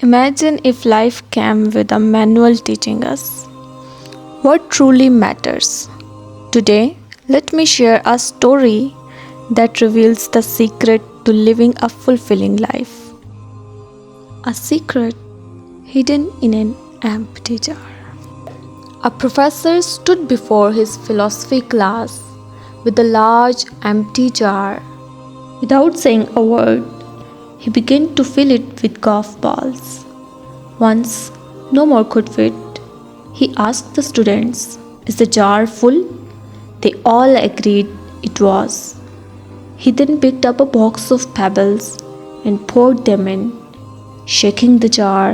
Imagine if life came with a manual teaching us what truly matters. Today, let me share a story that reveals the secret to living a fulfilling life. A secret hidden in an empty jar. A professor stood before his philosophy class with a large empty jar. Without saying a word, he began to fill it with golf balls. Once no more could fit, he asked the students, "Is the jar full?" They all agreed it was. He then picked up a box of pebbles and poured them in, shaking the jar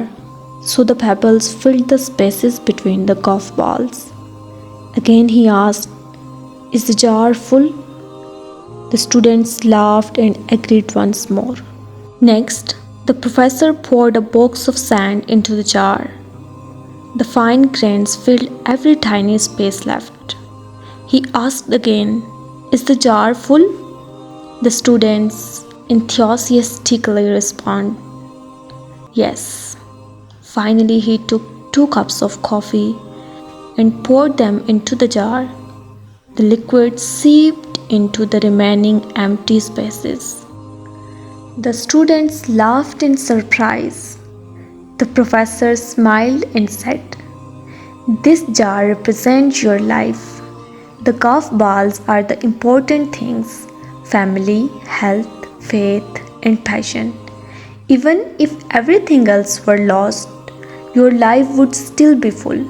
so the pebbles filled the spaces between the golf balls. Again he asked, "Is the jar full?" The students laughed and agreed once more. Next, the professor poured a box of sand into the jar. The fine grains filled every tiny space left. He asked again, "Is the jar full?" The students enthusiastically responded, "Yes." Finally, he took 2 cups of coffee and poured them into the jar. The liquid seeped into the remaining empty spaces. The students laughed in surprise. The professor smiled and said, "This jar represents your life. The golf balls are the important things: family, health, faith, and passion. Even if everything else were lost, your life would still be full.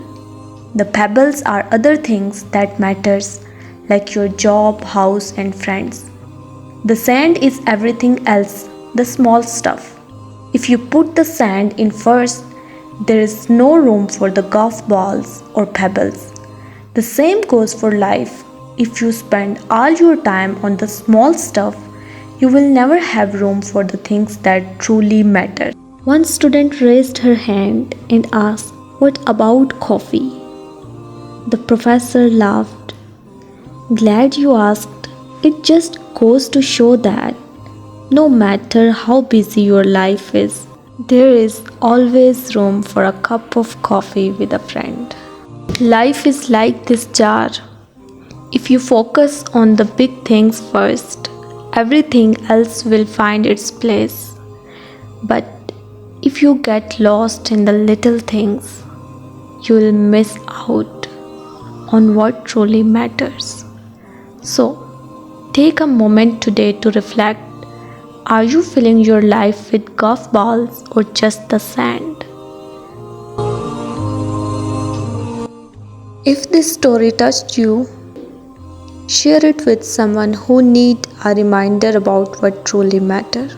The pebbles are other things that matters, like your job, house, and friends. The sand is everything else, the small stuff. If you put the sand in first, there is no room for the golf balls or pebbles. The same goes for life. If you spend all your time on the small stuff, you will never have room for the things that truly matter." One student raised her hand and asked, "What about coffee?" The professor laughed. "Glad you asked. It just goes to show that no matter how busy your life is, there is always room for a cup of coffee with a friend." Life is like this jar. If you focus on the big things first, everything else will find its place. But if you get lost in the little things, you will miss out on what truly matters. So, take a moment today to reflect. Are you filling your life with golf balls or just the sand? If this story touched you, share it with someone who needs a reminder about what truly matters.